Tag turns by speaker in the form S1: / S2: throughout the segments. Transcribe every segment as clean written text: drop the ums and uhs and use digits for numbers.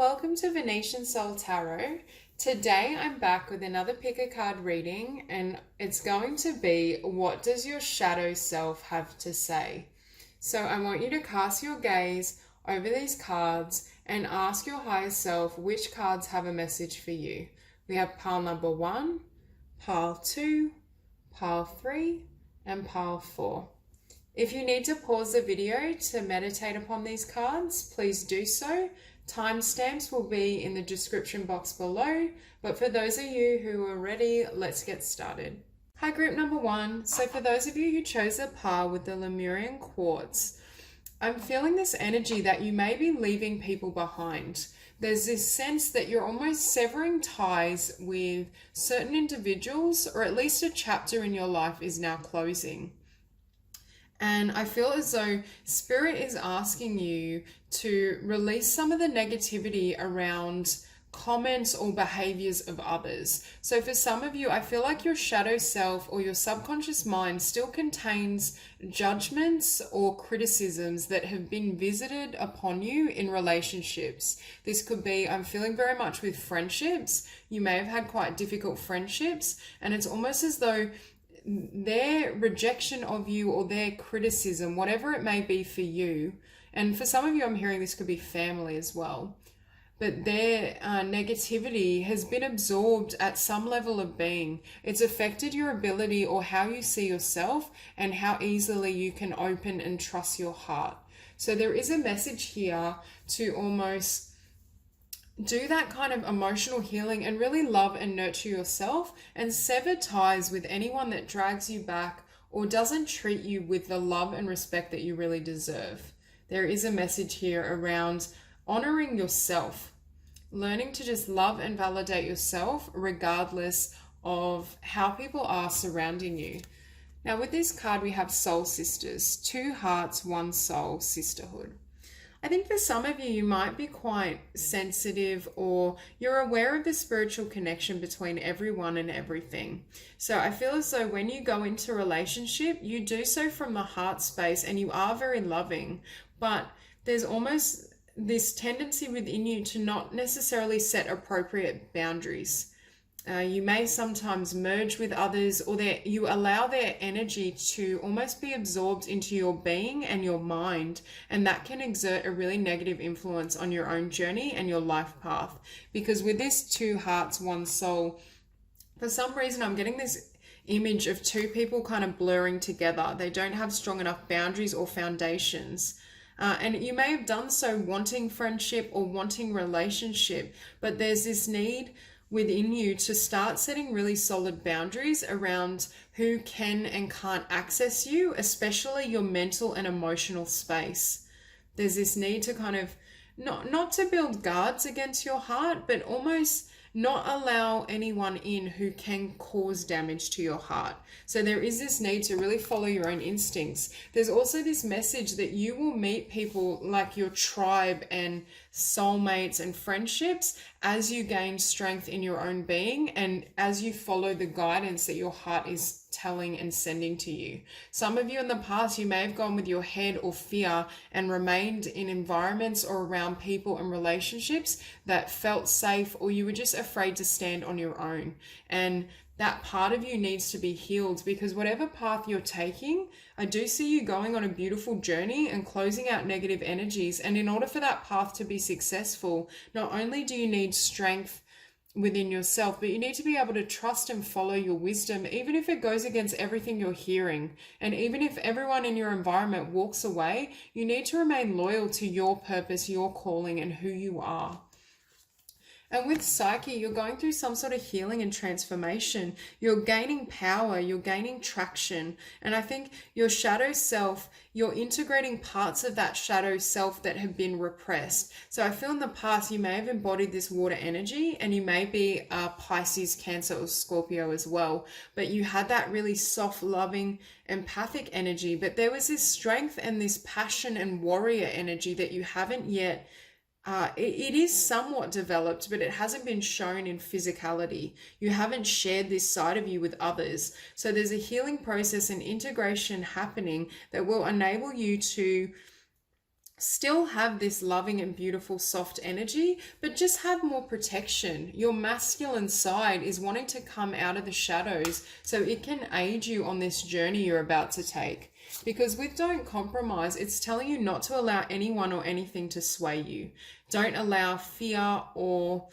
S1: Welcome to Venusian Soul Tarot. Today I'm back with another pick a card reading, and it's going to be, what does your shadow self have to say? So I want you to cast your gaze over these cards and ask your higher self which cards have a message for you. We have pile number 1, pile 2, pile 3, and pile 4. If you need to pause the video to meditate upon these cards, please do so. Timestamps will be in the description box below, but for those of you who are ready, let's get started. Hi, group number 1. So for those of you who chose a pile with the Lemurian Quartz, I'm feeling this energy that you may be leaving people behind. There's this sense that you're almost severing ties with certain individuals, or at least a chapter in your life is now closing. And I feel as though Spirit is asking you to release some of the negativity around comments or behaviors of others. So for some of you, I feel like your shadow self or your subconscious mind still contains judgments or criticisms that have been visited upon you in relationships. This could be, I'm feeling very much with friendships. You may have had quite difficult friendships, and it's almost as though their rejection of you or their criticism, whatever it may be for you, and for some of you I'm hearing this could be family as well, but their negativity has been absorbed at some level of being. It's affected your ability or how you see yourself and how easily you can open and trust your heart. So there is a message here to almost do that kind of emotional healing and really love and nurture yourself and sever ties with anyone that drags you back or doesn't treat you with the love and respect that you really deserve. There is a message here around honoring yourself, learning to just love and validate yourself regardless of how people are surrounding you. Now with this card we have soul sisters, 2 hearts, 1 soul, sisterhood. I think for some of you, you might be quite sensitive, or you're aware of the spiritual connection between everyone and everything. So I feel as though when you go into a relationship, you do so from the heart space and you are very loving, but there's almost this tendency within you to not necessarily set appropriate boundaries. You may sometimes merge with others, or you allow their energy to almost be absorbed into your being and your mind, and that can exert a really negative influence on your own journey and your life path. Because with this 2 hearts, 1 soul, for some reason I'm getting this image of 2 people kind of blurring together. They don't have strong enough boundaries or foundations. And you may have done so wanting friendship or wanting relationship, but there's this need within you to start setting really solid boundaries around who can and can't access you, especially your mental and emotional space. There's this need to kind of not to build guards against your heart, but almost not allow anyone in who can cause damage to your heart. So there is this need to really follow your own instincts. There's also this message that you will meet people like your tribe and soulmates and friendships as you gain strength in your own being and as you follow the guidance that your heart is telling and sending to you. Some of you in the past, you may have gone with your head or fear and remained in environments or around people and relationships that felt safe, or you were just afraid to stand on your own. And that part of you needs to be healed, because whatever path you're taking, I do see you going on a beautiful journey and closing out negative energies. And in order for that path to be successful, not only do you need strength within yourself, but you need to be able to trust and follow your wisdom, even if it goes against everything you're hearing. And even if everyone in your environment walks away, you need to remain loyal to your purpose, your calling, and who you are. And with Psyche, you're going through some sort of healing and transformation. You're gaining power, you're gaining traction. And I think your shadow self, you're integrating parts of that shadow self that have been repressed. So I feel in the past, you may have embodied this water energy, and you may be a Pisces, Cancer, or Scorpio as well. But you had that really soft, loving, empathic energy. But there was this strength and this passion and warrior energy that you haven't yet it is somewhat developed, but it hasn't been shown in physicality. You haven't shared this side of you with others. So there's a healing process and integration happening that will enable you to still have this loving and beautiful soft energy, but just have more protection. Your masculine side is wanting to come out of the shadows so it can aid you on this journey you're about to take. Because with Don't Compromise, it's telling you not to allow anyone or anything to sway you. Don't allow fear or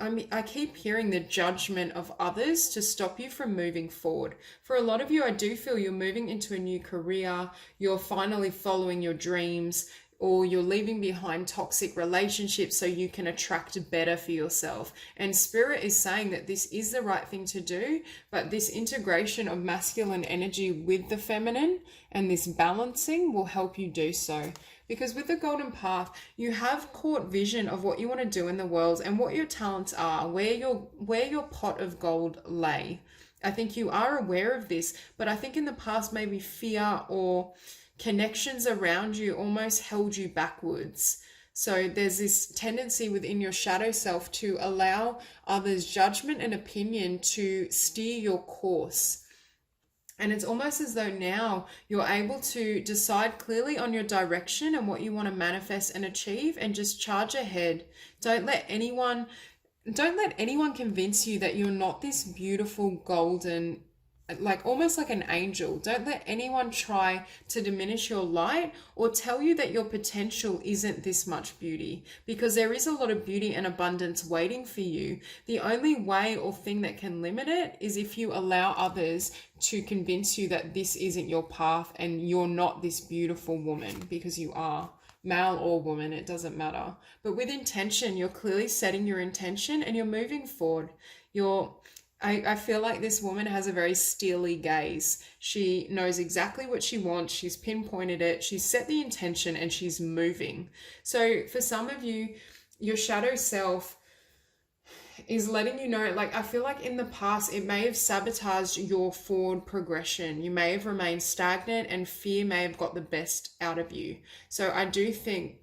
S1: I keep hearing the judgment of others to stop you from moving forward. For a lot of you, I do feel you're moving into a new career, you're finally following your dreams, or you're leaving behind toxic relationships so you can attract better for yourself. And Spirit is saying that this is the right thing to do, but this integration of masculine energy with the feminine and this balancing will help you do so. Because with the golden path, you have caught vision of what you want to do in the world and what your talents are, where your pot of gold lay. I think you are aware of this, but I think in the past maybe fear or connections around you almost held you backwards. So there's this tendency within your shadow self to allow others' judgment and opinion to steer your course. And it's almost as though now you're able to decide clearly on your direction and what you want to manifest and achieve, and just charge ahead. Don't let anyone convince you that you're not this beautiful golden, like almost like an angel. Don't let anyone try to diminish your light or tell you that your potential isn't this much beauty, because there is a lot of beauty and abundance waiting for you. The only way or thing that can limit it is if you allow others to convince you that this isn't your path and you're not this beautiful woman, because you are. Male or woman, it doesn't matter. But with intention, you're clearly setting your intention and you're moving forward. I feel like this woman has a very steely gaze. She knows exactly what she wants. She's pinpointed it. She's set the intention and she's moving. So for some of you, your shadow self is letting you know, like, I feel like in the past, it may have sabotaged your forward progression. You may have remained stagnant and fear may have got the best out of you. So I do think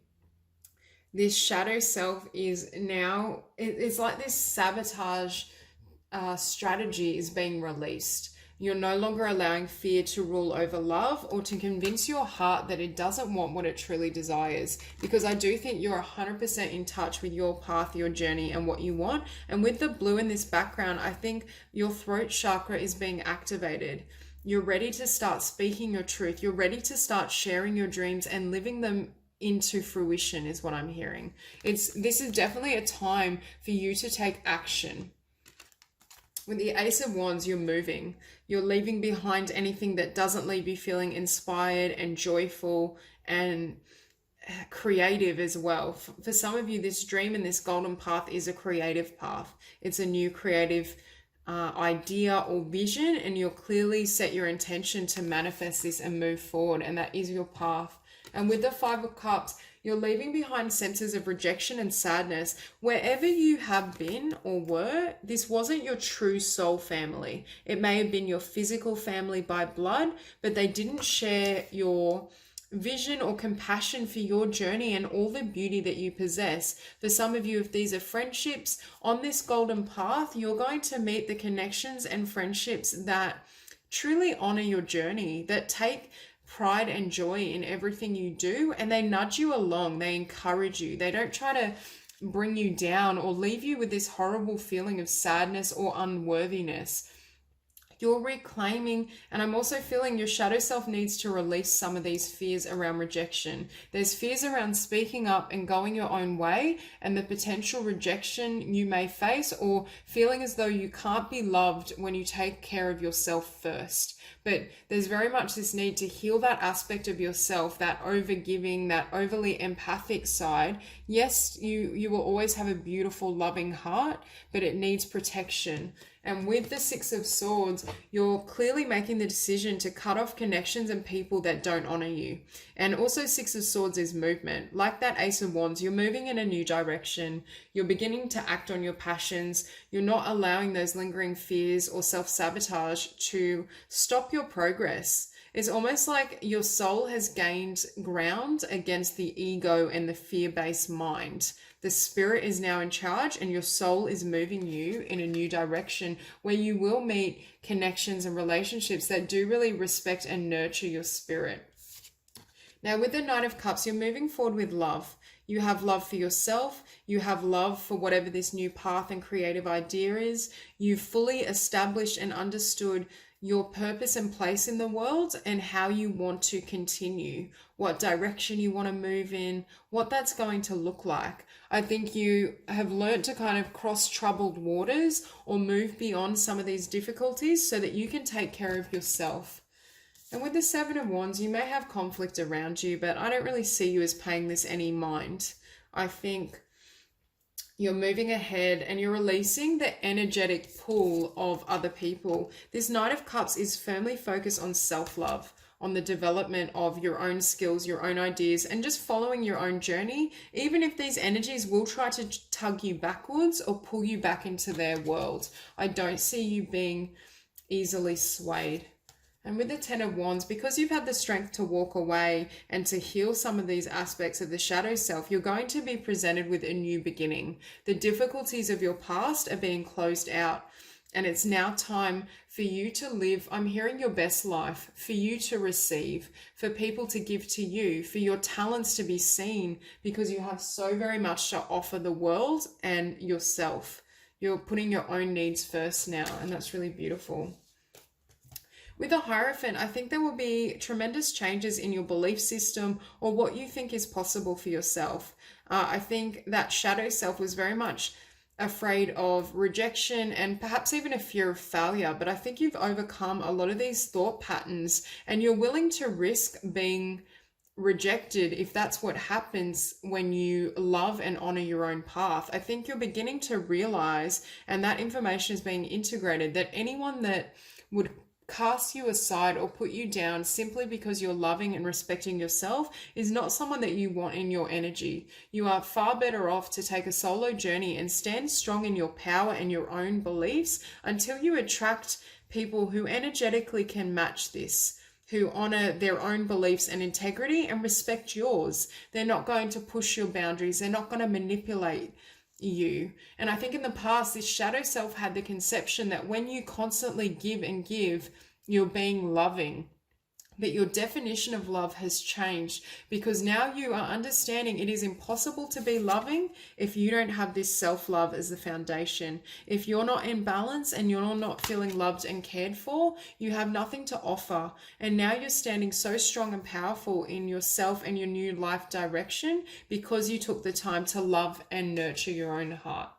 S1: this shadow self is now, it's like this sabotage strategy is being released. You're no longer allowing fear to rule over love or to convince your heart that it doesn't want what it truly desires. Because I do think you're 100% in touch with your path, your journey, and what you want. And with the blue in this background, I think your throat chakra is being activated. You're ready to start speaking your truth. You're ready to start sharing your dreams and living them into fruition, is what I'm hearing. This is definitely a time for you to take action. With the Ace of Wands, you're moving. You're leaving behind anything that doesn't leave you feeling inspired and joyful and creative as well. For some of you, this dream and this golden path is a creative path. It's a new creative idea or vision, and you'll clearly set your intention to manifest this and move forward, and that is your path. And with the Five of Cups, you're leaving behind senses of rejection and sadness. Wherever you have been or were, this wasn't your true soul family. It may have been your physical family by blood, but they didn't share your vision or compassion for your journey and all the beauty that you possess. For some of you, if these are friendships, on this golden path, you're going to meet the connections and friendships that truly honor your journey, that take pride and joy in everything you do, and they nudge you along, they encourage you. They don't try to bring you down or leave you with this horrible feeling of sadness or unworthiness. You're reclaiming, and I'm also feeling your shadow self needs to release some of these fears around rejection. There's fears around speaking up and going your own way, and the potential rejection you may face, or feeling as though you can't be loved when you take care of yourself first. But there's very much this need to heal that aspect of yourself, that overgiving, that overly empathic side. Yes, you will always have a beautiful, loving heart, but it needs protection. And with the Six of Swords, you're clearly making the decision to cut off connections and people that don't honor you. And also Six of Swords is movement. Like that Ace of Wands, you're moving in a new direction. You're beginning to act on your passions. You're not allowing those lingering fears or self-sabotage to stop your progress. It's almost like your soul has gained ground against the ego and the fear-based mind. The spirit is now in charge, and your soul is moving you in a new direction where you will meet connections and relationships that do really respect and nurture your spirit. Now, with the Knight of Cups, you're moving forward with love. You have love for yourself. You have love for whatever this new path and creative idea is. You've fully established and understood your purpose and place in the world and how you want to continue, what direction you want to move in, what that's going to look like. I think you have learned to kind of cross troubled waters or move beyond some of these difficulties so that you can take care of yourself. And with the Seven of Wands, you may have conflict around you, but I don't really see you as paying this any mind. I think you're moving ahead and you're releasing the energetic pull of other people. This Knight of Cups is firmly focused on self-love, on the development of your own skills, your own ideas, and just following your own journey, even if these energies will try to tug you backwards or pull you back into their world. I don't see you being easily swayed. And with the Ten of Wands, because you've had the strength to walk away and to heal some of these aspects of the shadow self, you're going to be presented with a new beginning. The difficulties of your past are being closed out, and it's now time for you to live, I'm hearing, your best life, for you to receive, for people to give to you, for your talents to be seen, because you have so very much to offer the world and yourself. You're putting your own needs first now, and that's really beautiful. With the Hierophant, I think there will be tremendous changes in your belief system or what you think is possible for yourself. I think that shadow self was very much afraid of rejection and perhaps even a fear of failure, but I think you've overcome a lot of these thought patterns and you're willing to risk being rejected if that's what happens when you love and honor your own path. I think you're beginning to realize, and that information is being integrated, that anyone that would cast you aside or put you down simply because you're loving and respecting yourself is not someone that you want in your energy. You are far better off to take a solo journey and stand strong in your power and your own beliefs until you attract people who energetically can match this, who honor their own beliefs and integrity and respect yours. They're not going to push your boundaries. They're not going to manipulate you. And I think in the past, this shadow self had the conception that when you constantly give and give, you're being loving. But your definition of love has changed because now you are understanding it is impossible to be loving if you don't have this self-love as the foundation. If you're not in balance and you're not feeling loved and cared for, you have nothing to offer. And now you're standing so strong and powerful in yourself and your new life direction because you took the time to love and nurture your own heart.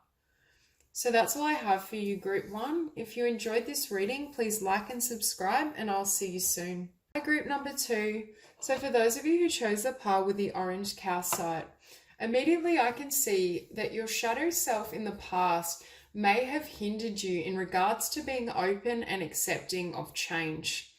S1: So that's all I have for you, Group 1. If you enjoyed this reading, please like and subscribe, and I'll see you soon. Group number 2. So for those of you who chose the pile with the orange calcite, immediately I can see that your shadow self in the past may have hindered you in regards to being open and accepting of change.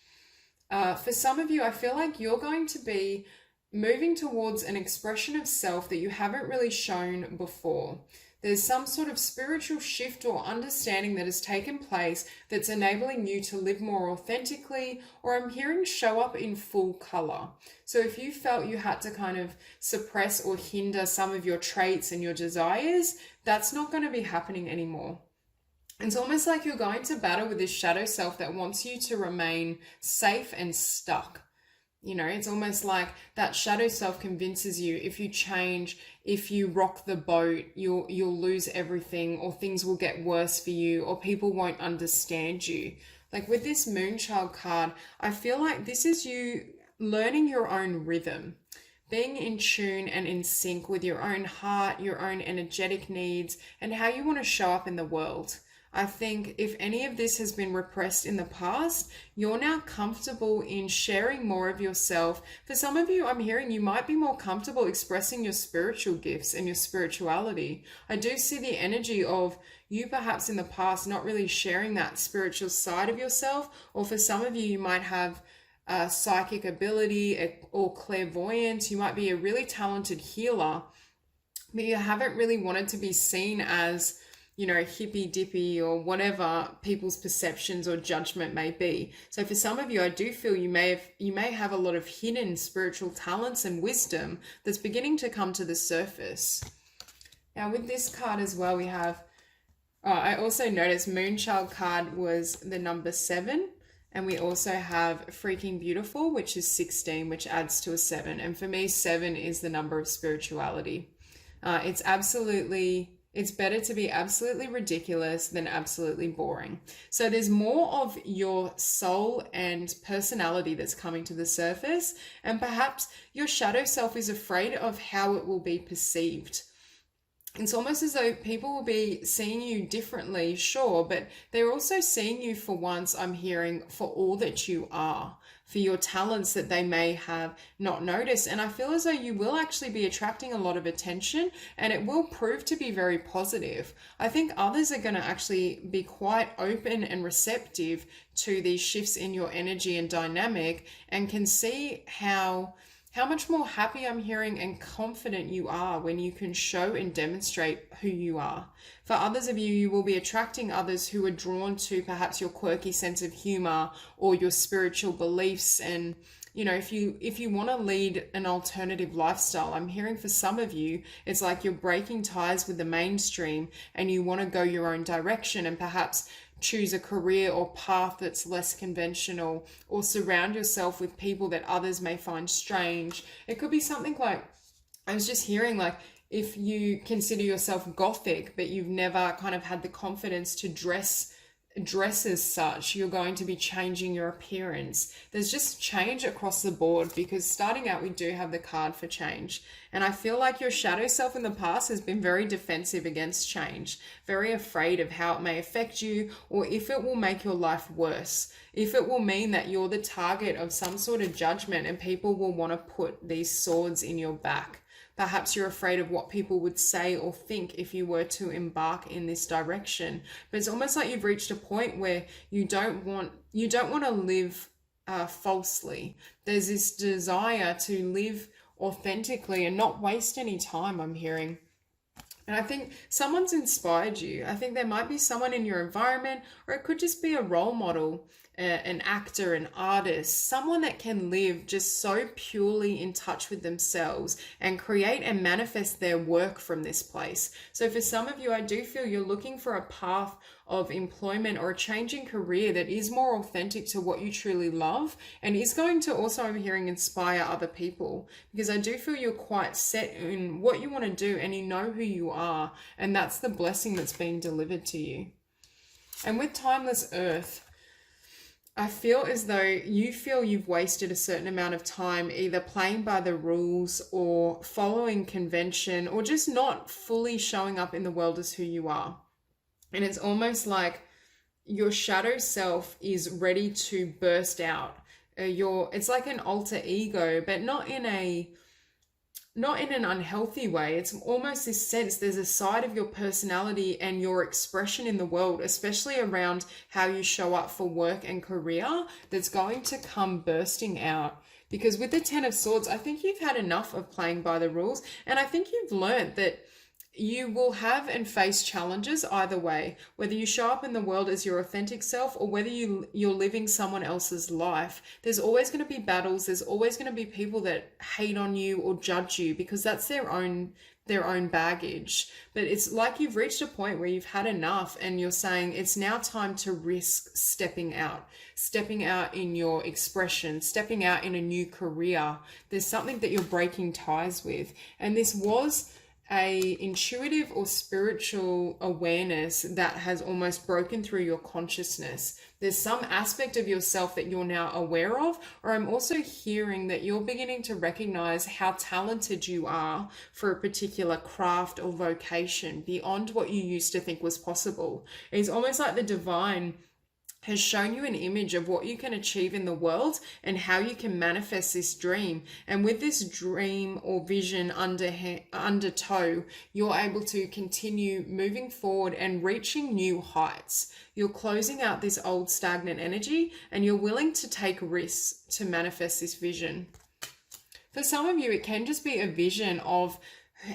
S1: For some of you, I feel like you're going to be moving towards an expression of self that you haven't really shown before. There's some sort of spiritual shift or understanding that has taken place that's enabling you to live more authentically, or I'm hearing show up in full color. So if you felt you had to kind of suppress or hinder some of your traits and your desires, that's not going to be happening anymore. It's almost like you're going to battle with this shadow self that wants you to remain safe and stuck. You know, it's almost like that shadow self convinces you if you change, if you rock the boat, you'll lose everything, or things will get worse for you, or people won't understand you. Like with this Moonchild card, I feel like this is you learning your own rhythm, being in tune and in sync with your own heart, your own energetic needs, and how you want to show up in the world. I think if any of this has been repressed in the past, you're now comfortable in sharing more of yourself. For some of you, I'm hearing you might be more comfortable expressing your spiritual gifts and your spirituality. I do see the energy of you perhaps in the past not really sharing that spiritual side of yourself, or for some of you, you might have a psychic ability or clairvoyance. You might be a really talented healer, but you haven't really wanted to be seen as, you know, hippy dippy or whatever people's perceptions or judgment may be. So for some of you, I do feel you may have a lot of hidden spiritual talents and wisdom that's beginning to come to the surface. Now with this card as well, we have, I also noticed Moonchild card was the number 7, And we also have Freaking Beautiful, which is 16, which adds to a 7. And for me, 7 is the number of spirituality. It's better to be absolutely ridiculous than absolutely boring. So there's more of your soul and personality that's coming to the surface. And perhaps your shadow self is afraid of how it will be perceived. It's almost as though people will be seeing you differently, sure, but they're also seeing you for once, I'm hearing, for all that you are, for your talents that they may have not noticed. And I feel as though you will actually be attracting a lot of attention, and it will prove to be very positive. I think others are going to actually be quite open and receptive to these shifts in your energy and dynamic, and can see how much more happy I'm hearing and confident you are when you can show and demonstrate who you are. For others of you, you will be attracting others who are drawn to perhaps your quirky sense of humor or your spiritual beliefs. And, you know, if you want to lead an alternative lifestyle, I'm hearing for some of you, it's like you're breaking ties with the mainstream and you want to go your own direction and perhaps choose a career or path that's less conventional, or surround yourself with people that others may find strange. It could be something like, I was just hearing, like, if you consider yourself gothic, but you've never kind of had the confidence to dress as such, you're going to be changing your appearance. There's just change across the board, because starting out, we do have the card for change. And I feel like your shadow self in the past has been very defensive against change, very afraid of how it may affect you, or if it will make your life worse, if it will mean that you're the target of some sort of judgment and people will want to put these swords in your back. Perhaps you're afraid of what people would say or think if you were to embark in this direction. But it's almost like you've reached a point where you don't want to live falsely. There's this desire to live authentically and not waste any time, I'm hearing. And I think someone's inspired you. I think there might be someone in your environment, or it could just be a role model, an actor, an artist, someone that can live just so purely in touch with themselves and create and manifest their work from this place. So for some of you, I do feel you're looking for a path of employment or a changing career that is more authentic to what you truly love, and is going to also, I'm hearing, inspire other people, because I do feel you're quite set in what you want to do and you know who you are, and that's the blessing that's being delivered to you. And with Timeless Earth, I feel as though you feel you've wasted a certain amount of time either playing by the rules or following convention, or just not fully showing up in the world as who you are. And it's almost like your shadow self is ready to burst out. It's like an alter ego, but not in an unhealthy way. It's almost this sense there's a side of your personality and your expression in the world, especially around how you show up for work and career, that's going to come bursting out. Because with the Ten of Swords, I think you've had enough of playing by the rules, and I think you've learned that you will have and face challenges either way, whether you show up in the world as your authentic self or whether you're living someone else's life. There's always going to be battles. There's always going to be people that hate on you or judge you, because that's their own baggage. But it's like you've reached a point where you've had enough and you're saying it's now time to risk stepping out in your expression, stepping out in a new career. There's something that you're breaking ties with. And this was a intuitive or spiritual awareness that has almost broken through your consciousness. There's some aspect of yourself that you're now aware of, or I'm also hearing that you're beginning to recognize how talented you are for a particular craft or vocation beyond what you used to think was possible. It's almost like the divine has shown you an image of what you can achieve in the world and how you can manifest this dream. And with this dream or vision undertow, you're able to continue moving forward and reaching new heights. You're closing out this old stagnant energy, and you're willing to take risks to manifest this vision. For some of you, it can just be a vision of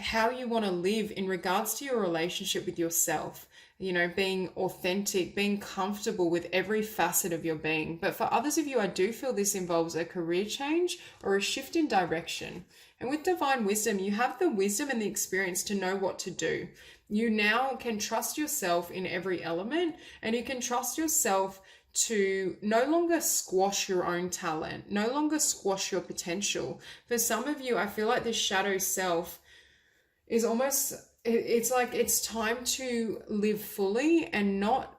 S1: how you want to live in regards to your relationship with yourself. You know, being authentic, being comfortable with every facet of your being. But for others of you, I do feel this involves a career change or a shift in direction. And with divine wisdom, you have the wisdom and the experience to know what to do. You now can trust yourself in every element, and you can trust yourself to no longer squash your own talent, no longer squash your potential. For some of you, I feel like this shadow self is almost, it's like it's time to live fully and not,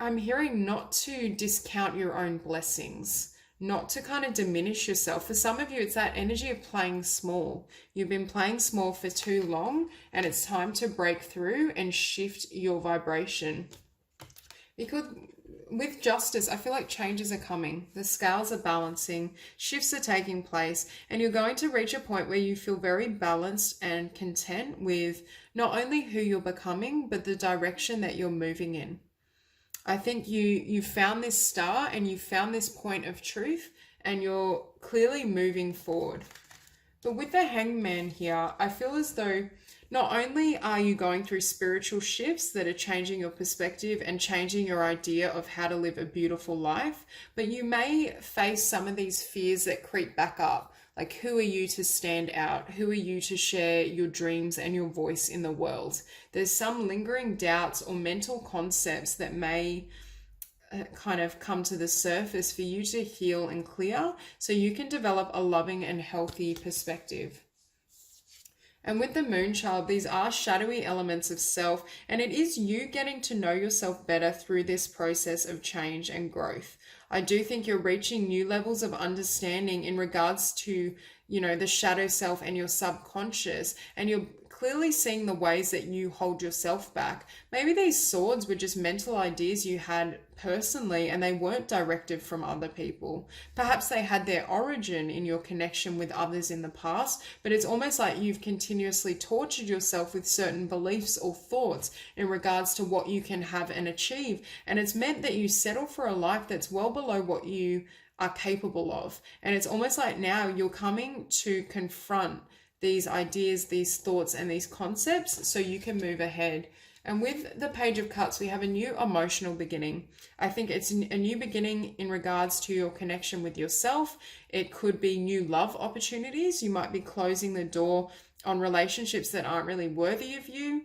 S1: I'm hearing not to discount your own blessings, not to kind of diminish yourself. For some of you, it's that energy of playing small. You've been playing small for too long, and it's time to break through and shift your vibration. Because with justice, I feel like changes are coming. The scales are balancing, shifts are taking place, and you're going to reach a point where you feel very balanced and content with not only who you're becoming, but the direction that you're moving in. I think you found this star and you found this point of truth, and you're clearly moving forward. But with the Hangman here, I feel as though not only are you going through spiritual shifts that are changing your perspective and changing your idea of how to live a beautiful life, but you may face some of these fears that creep back up. Like, who are you to stand out? Who are you to share your dreams and your voice in the world? There's some lingering doubts or mental concepts that may kind of come to the surface for you to heal and clear so you can develop a loving and healthy perspective. And with the Moonchild, these are shadowy elements of self, and it is you getting to know yourself better through this process of change and growth. I do think you're reaching new levels of understanding in regards to, the shadow self and your subconscious, and you're clearly seeing the ways that you hold yourself back. Maybe these swords were just mental ideas you had personally and they weren't directed from other people. Perhaps they had their origin in your connection with others in the past, but it's almost like you've continuously tortured yourself with certain beliefs or thoughts in regards to what you can have and achieve. And it's meant that you settle for a life that's well below what you are capable of. And it's almost like now you're coming to confront these ideas, these thoughts, and these concepts so you can move ahead. And with the Page of Cups, we have a new emotional beginning. I think it's a new beginning in regards to your connection with yourself. It could be new love opportunities. You might be closing the door on relationships that aren't really worthy of you.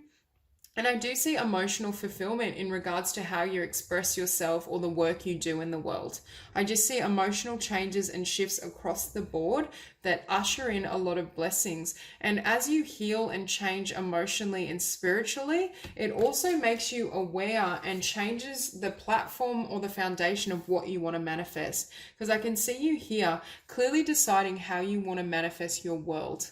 S1: And I do see emotional fulfillment in regards to how you express yourself or the work you do in the world. I just see emotional changes and shifts across the board that usher in a lot of blessings. And as you heal and change emotionally and spiritually, it also makes you aware and changes the platform or the foundation of what you want to manifest. Because I can see you here clearly deciding how you want to manifest your world,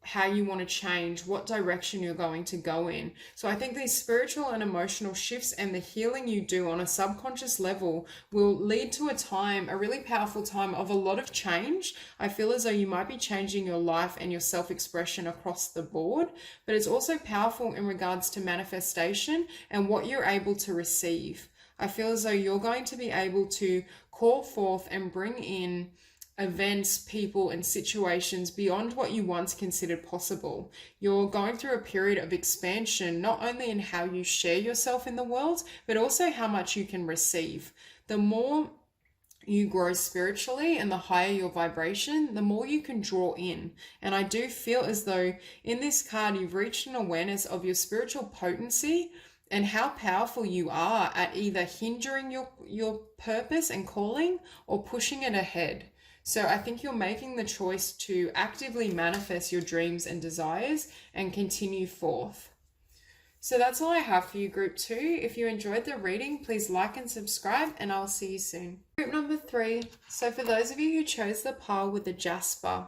S1: how you want to change, what direction you're going to go in. So I think these spiritual and emotional shifts and the healing you do on a subconscious level will lead to a time, a really powerful time of a lot of change. I feel as though you might be changing your life and your self-expression across the board, but it's also powerful in regards to manifestation and what you're able to receive. I feel as though you're going to be able to call forth and bring in events, people, and situations beyond what you once considered possible. You're going through a period of expansion, not only in how you share yourself in the world, but also how much you can receive. The more you grow spiritually and the higher your vibration, the more you can draw in. And I do feel as though in this card, you've reached an awareness of your spiritual potency and how powerful you are at either hindering your purpose and calling or pushing it ahead. So I think you're making the choice to actively manifest your dreams and desires and continue forth. So that's all I have for you, Group 2. If you enjoyed the reading, please like and subscribe, and I'll see you soon. Group number 3. So for those of you who chose the pile with the Jasper,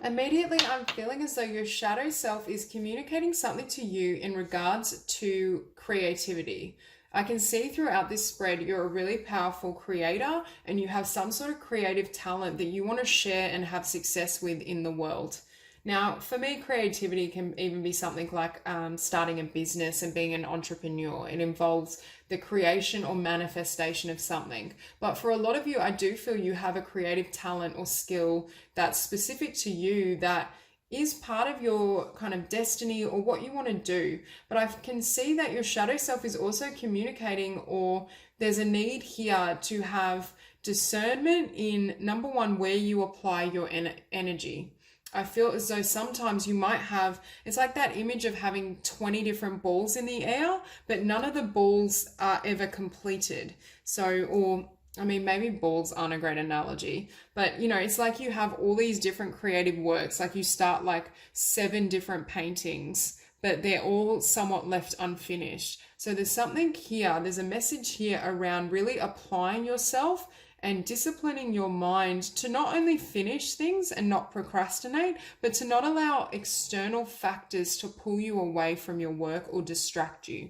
S1: immediately I'm feeling as though your shadow self is communicating something to you in regards to creativity. I can see throughout this spread you're a really powerful creator and you have some sort of creative talent that you want to share and have success with in the world. Now, for me, creativity can even be something like starting a business and being an entrepreneur. It involves the creation or manifestation of something. But for a lot of you, I do feel you have a creative talent or skill that's specific to you that is part of your kind of destiny or what you want to do. But I can see that your shadow self is also communicating, or there's a need here to have discernment in, number one, where you apply your energy. I feel as though sometimes you might have, it's like that image of having 20 different balls in the air, but none of the balls are ever completed. So, or I mean, maybe balls aren't a great analogy, but it's like you have all these different creative works, like you start like 7 different paintings, but they're all somewhat left unfinished. So there's something here, there's a message here around really applying yourself and disciplining your mind to not only finish things and not procrastinate, but to not allow external factors to pull you away from your work or distract you.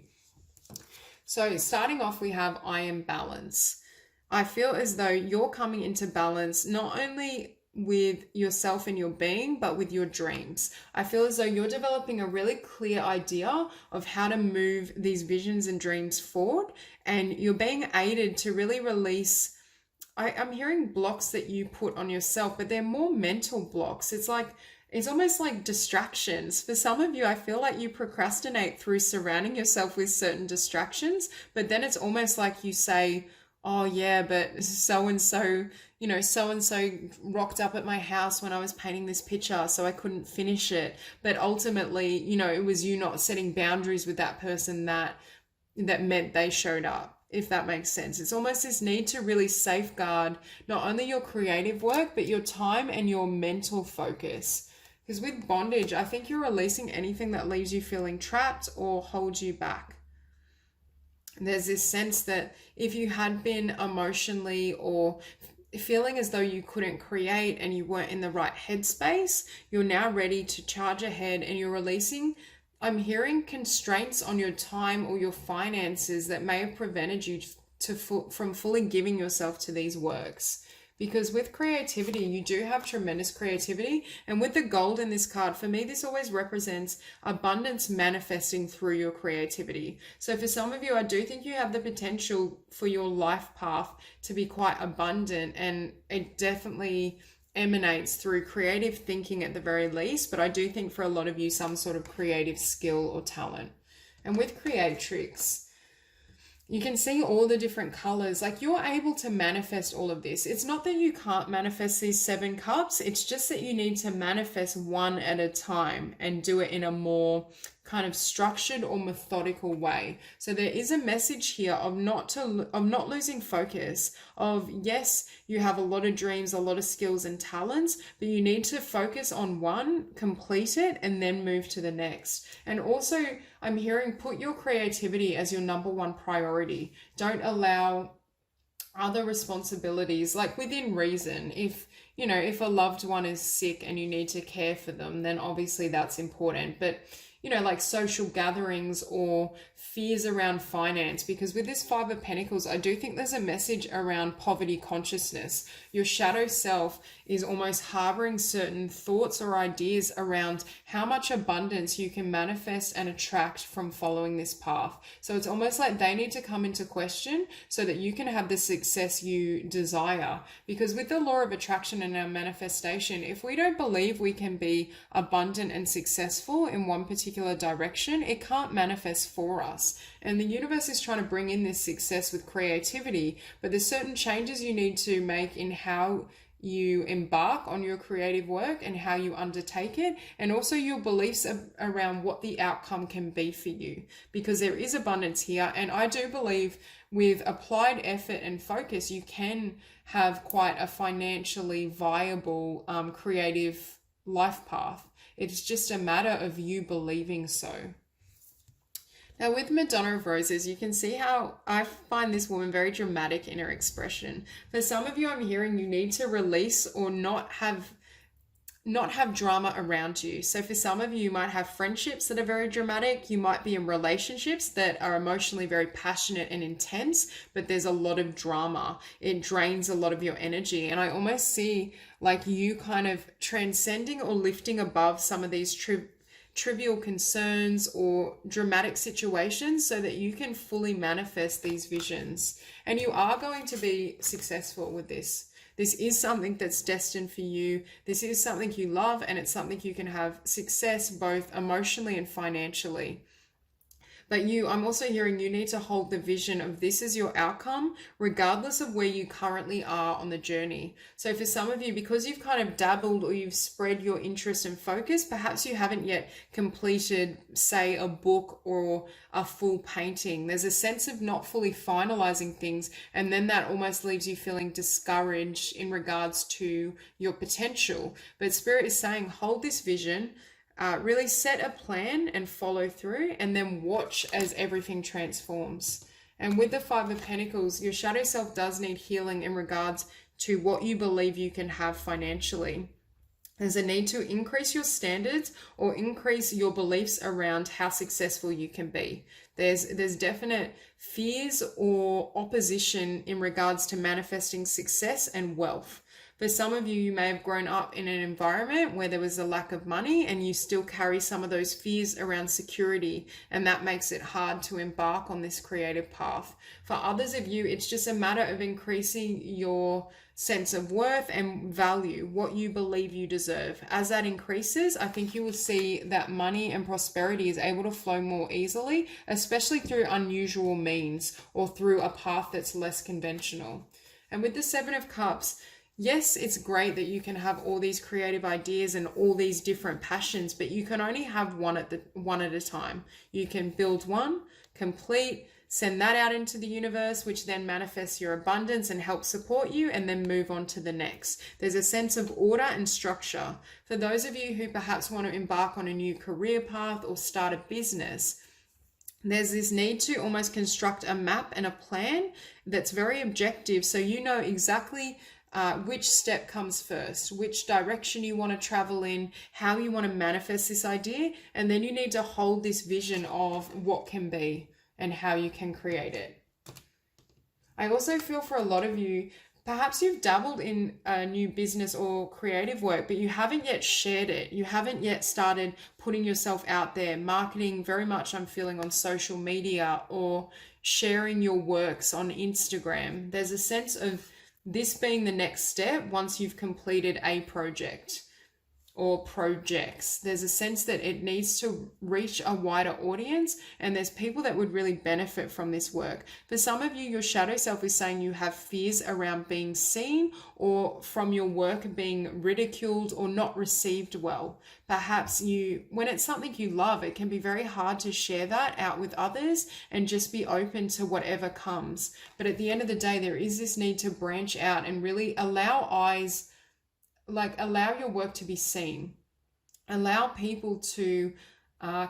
S1: So starting off, we have I am balance. I feel as though you're coming into balance not only with yourself and your being, but with your dreams. I feel as though you're developing a really clear idea of how to move these visions and dreams forward, and you're being aided to really release. I'm hearing blocks that you put on yourself, but they're more mental blocks. It's almost like distractions. For some of you, I feel like you procrastinate through surrounding yourself with certain distractions, but then it's almost like you say, oh yeah, but so-and-so, so-and-so rocked up at my house when I was painting this picture, so I couldn't finish it. But ultimately, it was you not setting boundaries with that person that meant they showed up, if that makes sense. It's almost this need to really safeguard not only your creative work, but your time and your mental focus. Because with bondage, I think you're releasing anything that leaves you feeling trapped or holds you back. There's this sense that if you had been emotionally or feeling as though you couldn't create and you weren't in the right headspace, you're now ready to charge ahead, and you're releasing, I'm hearing, constraints on your time or your finances that may have prevented you from fully giving yourself to these works. Because with creativity, you do have tremendous creativity. And with the gold in this card, for me, this always represents abundance manifesting through your creativity. So for some of you, I do think you have the potential for your life path to be quite abundant, and it definitely emanates through creative thinking at the very least. But I do think for a lot of you, some sort of creative skill or talent. And with Creatrix, you can see all the different colors. Like, you're able to manifest all of this. It's not that you can't manifest these 7 cups. It's just that you need to manifest one at a time and do it in a more kind of structured or methodical way. So there is a message here of not losing focus, of yes, you have a lot of dreams, a lot of skills and talents, but you need to focus on one, complete it, and then move to the next. And also, I'm hearing, put your creativity as your number 1 priority. Don't allow other responsibilities, like within reason. If a loved one is sick and you need to care for them, then obviously that's important. But like social gatherings or fears around finance, because with this 5 of Pentacles, I do think there's a message around poverty consciousness. Your shadow self is almost harboring certain thoughts or ideas around how much abundance you can manifest and attract from following this path. So it's almost like they need to come into question so that you can have the success you desire. Because with the law of attraction and our manifestation, if we don't believe we can be abundant and successful in one particular direction, it can't manifest for us. And the universe is trying to bring in this success with creativity, but there's certain changes you need to make in how you embark on your creative work and how you undertake it, and also your beliefs around what the outcome can be for you, because there is abundance here. And I do believe with applied effort and focus, you can have quite a financially viable creative life path. It's just a matter of you believing so. Now with Madonna of Roses, you can see how I find this woman very dramatic in her expression. For some of you, I'm hearing you need to release or not have drama around you. So for some of you, you might have friendships that are very dramatic. You might be in relationships that are emotionally very passionate and intense, but there's a lot of drama. It drains a lot of your energy. And I almost see like you kind of transcending or lifting above some of these trivial concerns or dramatic situations so that you can fully manifest these visions. And you are going to be successful with this. This is something that's destined for you. This is something you love, and it's something you can have success both emotionally and financially. But I'm also hearing you need to hold the vision of this as your outcome, regardless of where you currently are on the journey. So for some of you, because you've kind of dabbled or you've spread your interest and focus, perhaps you haven't yet completed, say, a book or a full painting. There's a sense of not fully finalizing things, and then that almost leaves you feeling discouraged in regards to your potential. But Spirit is saying, hold this vision. Really set a plan and follow through, and then watch as everything transforms. And with the Five of Pentacles, your shadow self does need healing in regards to what you believe you can have financially. There's a need to increase your standards or increase your beliefs around how successful you can be. There's definite fears or opposition in regards to manifesting success and wealth. For some of you, you may have grown up in an environment where there was a lack of money, and you still carry some of those fears around security, and that makes it hard to embark on this creative path. For others of you, it's just a matter of increasing your sense of worth and value, what you believe you deserve. As that increases, I think you will see that money and prosperity is able to flow more easily, especially through unusual means or through a path that's less conventional. And with the Seven of Cups, yes, it's great that you can have all these creative ideas and all these different passions, but you can only have one at a time. You can build one, complete, send that out into the universe, which then manifests your abundance and helps support you, and then move on to the next. There's a sense of order and structure. For those of you who perhaps want to embark on a new career path or start a business, there's this need to almost construct a map and a plan that's very objective, so you know exactly which step comes first, which direction you want to travel in, how you want to manifest this idea, and then you need to hold this vision of what can be and how you can create it. I also feel for a lot of you, perhaps you've dabbled in a new business or creative work, but you haven't yet shared it. You haven't yet started putting yourself out there, marketing very much, I'm feeling, on social media or sharing your works on Instagram. There's a sense of this being the next step once you've completed a project or projects. There's a sense that it needs to reach a wider audience, and there's people that would really benefit from this work. For some of you, your shadow self is saying you have fears around being seen or from your work being ridiculed or not received well. Perhaps when it's something you love, it can be very hard to share that out with others and just be open to whatever comes. But at the end of the day, there is this need to branch out and really allow your work to be seen. Allow people to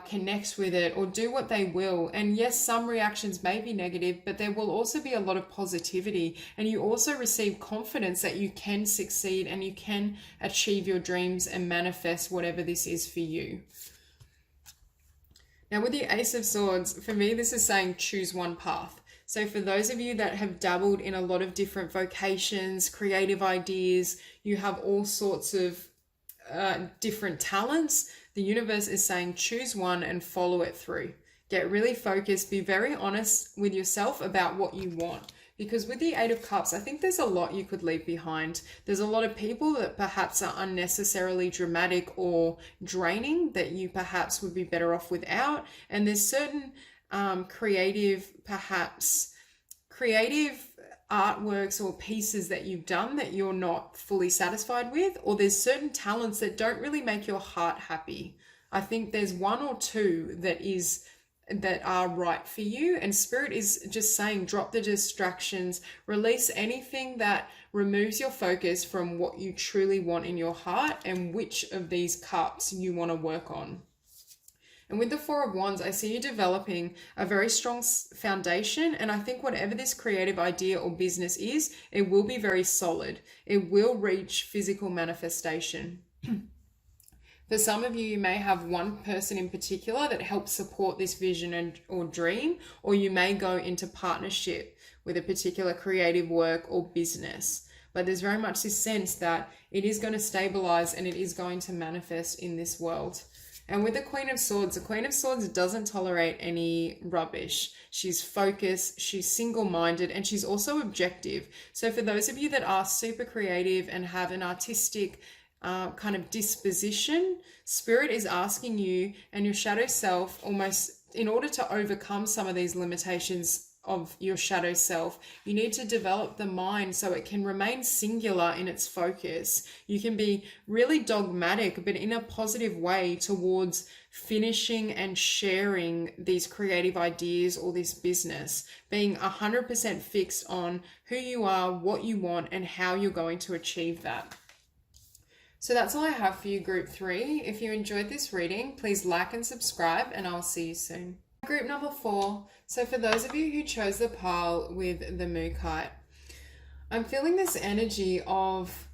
S1: connect with it or do what they will. And yes, some reactions may be negative, but there will also be a lot of positivity. And you also receive confidence that you can succeed and you can achieve your dreams and manifest whatever this is for you. Now with the Ace of Swords, for me, this is saying choose one path. So for those of you that have dabbled in a lot of different vocations, creative ideas, you have all sorts of different talents, the universe is saying choose one and follow it through. Get really focused, be very honest with yourself about what you want. Because with the Eight of Cups, I think there's a lot you could leave behind. There's a lot of people that perhaps are unnecessarily dramatic or draining that you perhaps would be better off without. And there's certain creative artworks or pieces that you've done that you're not fully satisfied with, or there's certain talents that don't really make your heart happy. I think there's one or two that are right for you, and Spirit is just saying drop the distractions, release anything that removes your focus from what you truly want in your heart and which of these cups you want to work on. And with the Four of Wands, I see you developing a very strong foundation. And I think whatever this creative idea or business is, it will be very solid. It will reach physical manifestation. For some of you, you may have one person in particular that helps support this vision or dream, or you may go into partnership with a particular creative work or business. But there's very much this sense that it is going to stabilize and it is going to manifest in this world. And with the Queen of Swords doesn't tolerate any rubbish. She's focused, she's single-minded, and she's also objective. So for those of you that are super creative and have an artistic kind of disposition, Spirit is asking you and your shadow self almost in order to overcome some of these limitations of your shadow self, you need to develop the mind so it can remain singular in its focus. You can be really dogmatic, but in a positive way towards finishing and sharing these creative ideas or this business, being 100% fixed on who you are, what you want, and how you're going to achieve that. So that's all I have for you, Group 3. If you enjoyed this reading, please like and subscribe, and I'll see you soon. Group number 4. So for those of you who chose the pile with the Mookaite, I'm feeling this energy of,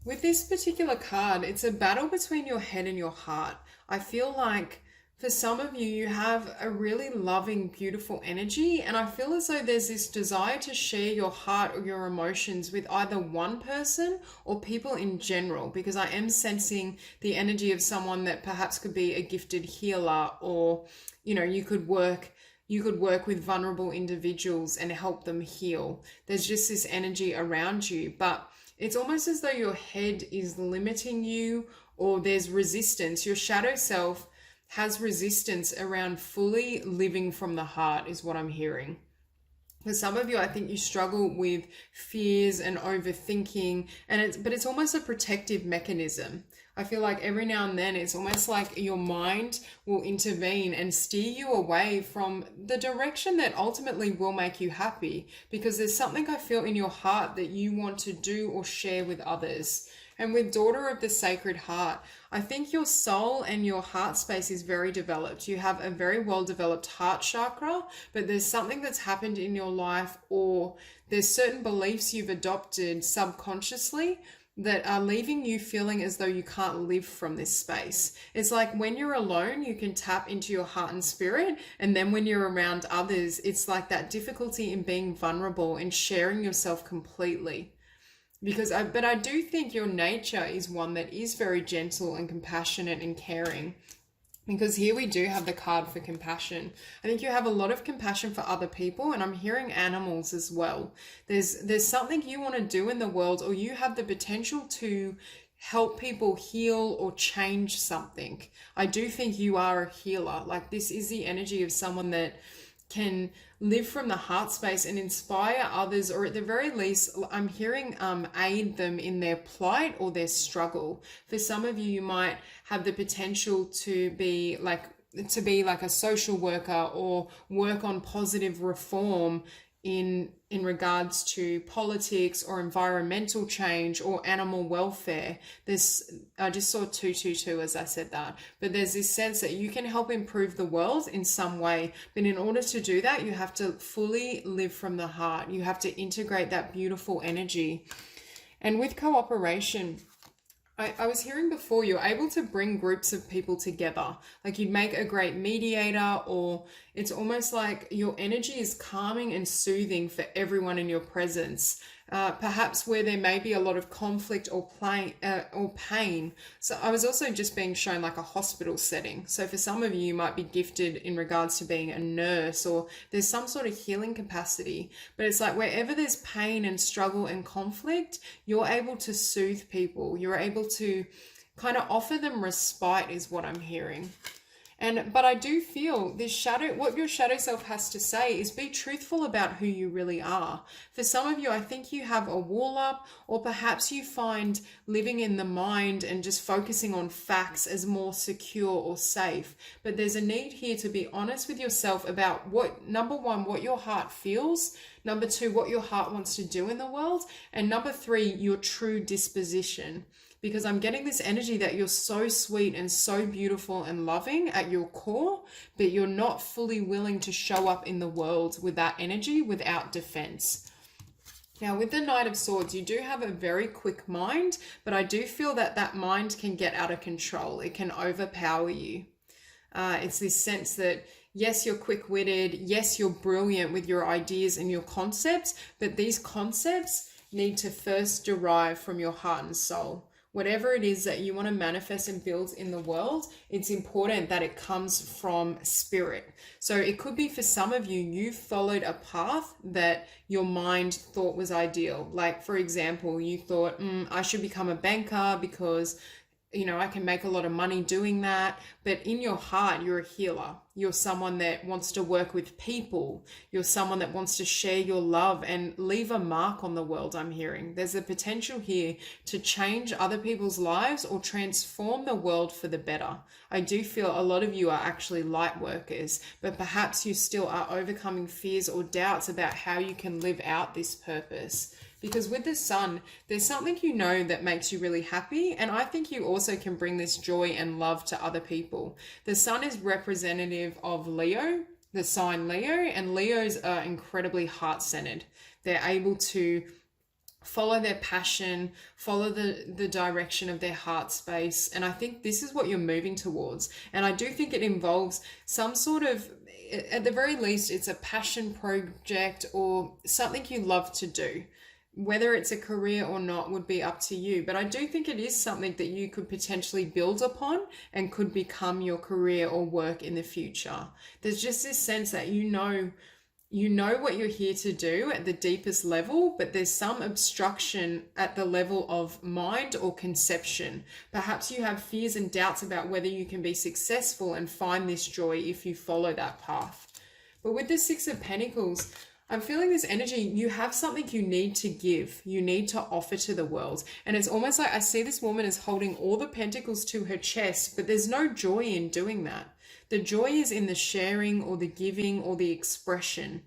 S1: with this particular card, it's a battle between your head and your heart. I feel like for some of you, you have a really loving, beautiful energy, and I feel as though there's this desire to share your heart or your emotions with either one person or people in general, because I am sensing the energy of someone that perhaps could be a gifted healer, or, you know, you could work with vulnerable individuals and help them heal. There's just this energy around you, but it's almost as though your head is limiting you, or there's resistance. Your shadow self has resistance around fully living from the heart, is what I'm hearing. For some of you, I think you struggle with fears and overthinking, but it's almost a protective mechanism. I feel like every now and then it's almost like your mind will intervene and steer you away from the direction that ultimately will make you happy, because there's something I feel in your heart that you want to do or share with others. And with Daughter of the Sacred Heart, I think your soul and your heart space is very developed. You have a very well-developed heart chakra, but there's something that's happened in your life, or there's certain beliefs you've adopted subconsciously that are leaving you feeling as though you can't live from this space. It's like when you're alone, you can tap into your heart and spirit, and then when you're around others, it's like that difficulty in being vulnerable and sharing yourself completely. But I do think your nature is one that is very gentle and compassionate and caring, because here we do have the card for compassion. I think you have a lot of compassion for other people, and I'm hearing animals as well. There's something you want to do in the world, or you have the potential to help people heal or change something. I do think you are a healer. Like, this is the energy of someone that can live from the heart space and inspire others, or at the very least, I'm hearing aid them in their plight or their struggle. For some of you, you might have the potential to be like a social worker, or work on positive reform in regards to politics or environmental change or animal welfare. I just saw 222 as I said that, but there's this sense that you can help improve the world in some way. But in order to do that, you have to fully live from the heart. You have to integrate that beautiful energy. And with cooperation, I was hearing before, you're able to bring groups of people together. Like, you'd make a great mediator, or it's almost like your energy is calming and soothing for everyone in your presence. Perhaps where there may be a lot of conflict or pain. So I was also just being shown like a hospital setting. So for some of you, you might be gifted in regards to being a nurse, or there's some sort of healing capacity. But it's like wherever there's pain and struggle and conflict, you're able to soothe people. You're able to kind of offer them respite, is what I'm hearing. But I do feel what your shadow self has to say is be truthful about who you really are. For some of you, I think you have a wall up, or perhaps you find living in the mind and just focusing on facts as more secure or safe. But there's a need here to be honest with yourself about number one, what your heart feels, number two, what your heart wants to do in the world, and number three, your true disposition. Because I'm getting this energy that you're so sweet and so beautiful and loving at your core, but you're not fully willing to show up in the world with that energy without defense. Now, with the Knight of Swords, you do have a very quick mind, but I do feel that mind can get out of control. It can overpower you. It's this sense that, yes, you're quick-witted. Yes, you're brilliant with your ideas and your concepts, but these concepts need to first derive from your heart and soul. Whatever it is that you want to manifest and build in the world, it's important that it comes from spirit. So it could be for some of you, you followed a path that your mind thought was ideal. Like, for example, you thought, I should become a banker because I can make a lot of money doing that. But in your heart, you're a healer. You're someone that wants to work with people. You're someone that wants to share your love and leave a mark on the world, I'm hearing. There's a potential here to change other people's lives or transform the world for the better. I do feel a lot of you are actually light workers, but perhaps you still are overcoming fears or doubts about how you can live out this purpose. Because with the sun, there's something that makes you really happy. And I think you also can bring this joy and love to other people. The sun is representative of Leo, the sign Leo, and Leos are incredibly heart-centered. They're able to follow their passion, follow the direction of their heart space. And I think this is what you're moving towards. And I do think it involves some sort of, at the very least, it's a passion project or something you love to do. Whether it's a career or not would be up to you. But I do think it is something that you could potentially build upon and could become your career or work in the future. There's just this sense that you know what you're here to do at the deepest level, but there's some obstruction at the level of mind or conception. Perhaps you have fears and doubts about whether you can be successful and find this joy if you follow that path. But with the Six of Pentacles, I'm feeling this energy. You have something you need to give, you need to offer to the world. And it's almost like I see this woman as holding all the pentacles to her chest, but there's no joy in doing that. The joy is in the sharing or the giving or the expression.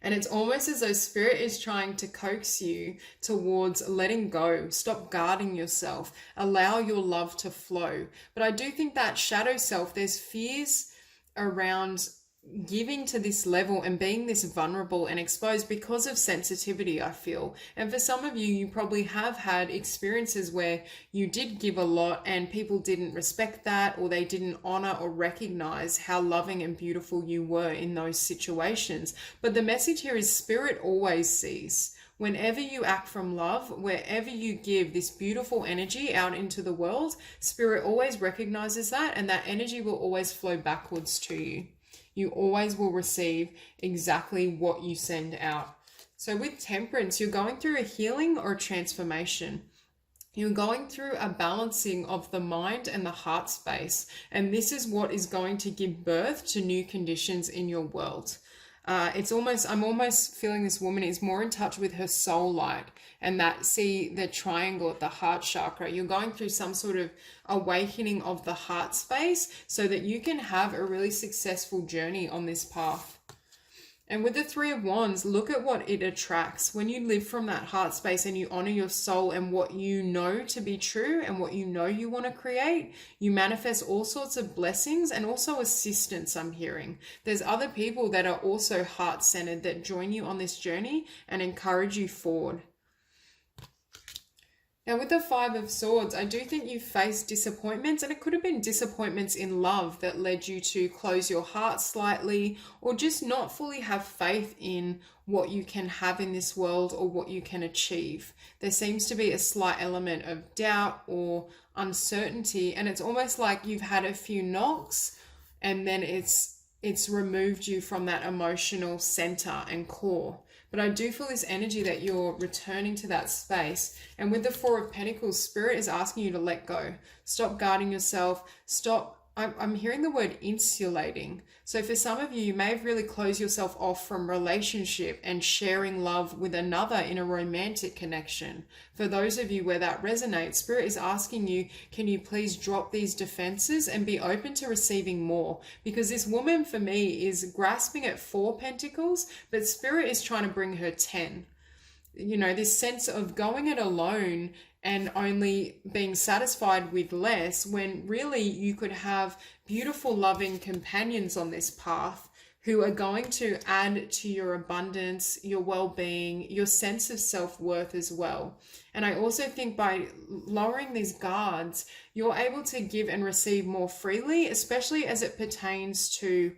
S1: And it's almost as though Spirit is trying to coax you towards letting go, stop guarding yourself, allow your love to flow. But I do think that shadow self, there's fears around giving to this level and being this vulnerable and exposed because of sensitivity, I feel. And for some of you, you probably have had experiences where you did give a lot and people didn't respect that, or they didn't honor or recognize how loving and beautiful you were in those situations. But the message here is Spirit always sees. Whenever you act from love, wherever you give this beautiful energy out into the world, Spirit always recognizes that, and that energy will always flow backwards to you. You always will receive exactly what you send out. So with Temperance, you're going through a healing or a transformation. You're going through a balancing of the mind and the heart space. And this is what is going to give birth to new conditions in your world. I'm almost feeling this woman is more in touch with her soul light, and the triangle at the heart chakra. You're going through some sort of awakening of the heart space so that you can have a really successful journey on this path. And with the Three of Wands, look at what it attracts. When you live from that heart space and you honor your soul and what you know to be true and what you want to create, you manifest all sorts of blessings and also assistance, I'm hearing. There's other people that are also heart-centered that join you on this journey and encourage you forward. Now with the Five of Swords, I do think you faced disappointments, and it could have been disappointments in love that led you to close your heart slightly or just not fully have faith in what you can have in this world or what you can achieve. There seems to be a slight element of doubt or uncertainty, and it's almost like you've had a few knocks and then it's removed you from that emotional center and core. But I do feel this energy that you're returning to that space. And with the Four of Pentacles, Spirit is asking you to let go. Stop guarding yourself. I'm hearing the word insulating. So for some of you, you may have really closed yourself off from relationship and sharing love with another in a romantic connection. For those of you where that resonates, Spirit is asking you, can you please drop these defenses and be open to receiving more? Because this woman for me is grasping at 4 pentacles, but Spirit is trying to bring her 10. This sense of going it alone and only being satisfied with less, when really you could have beautiful, loving companions on this path who are going to add to your abundance, your well-being, your sense of self-worth as well. And I also think by lowering these guards, you're able to give and receive more freely, especially as it pertains to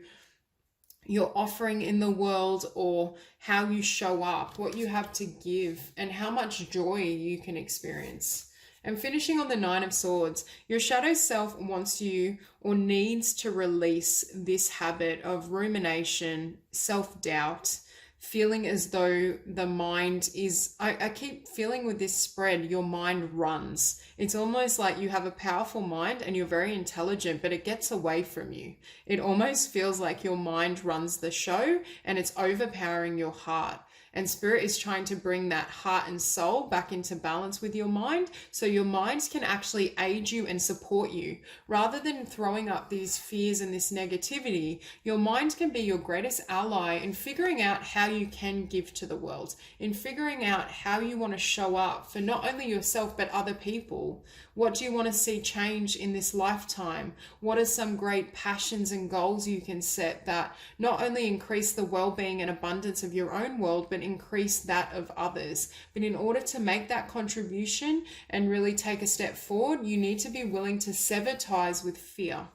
S1: your offering in the world or how you show up, what you have to give, and how much joy you can experience. And finishing on the Nine of Swords, your shadow self wants you or needs to release this habit of rumination, self-doubt, feeling as though the mind is, I keep feeling with this spread, your mind runs. It's almost like you have a powerful mind and you're very intelligent, but it gets away from you. It almost feels like your mind runs the show and it's overpowering your heart. And Spirit is trying to bring that heart and soul back into balance with your mind, so your mind can actually aid you and support you. Rather than throwing up these fears and this negativity, your mind can be your greatest ally in figuring out how you can give to the world, in figuring out how you want to show up for not only yourself but other people. What do you want to see change in this lifetime? What are some great passions and goals you can set that not only increase the well-being and abundance of your own world, but increase that of others? But in order to make that contribution and really take a step forward, you need to be willing to sever ties with fear.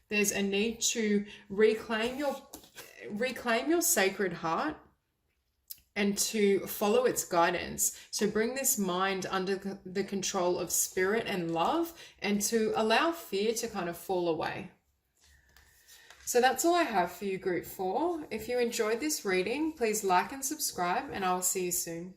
S1: There's a need to reclaim your sacred heart and to follow its guidance, to bring this mind under the control of Spirit and love, and to allow fear to kind of fall away. So that's all I have for you, Group 4. If you enjoyed this reading, please like and subscribe, and I will see you soon.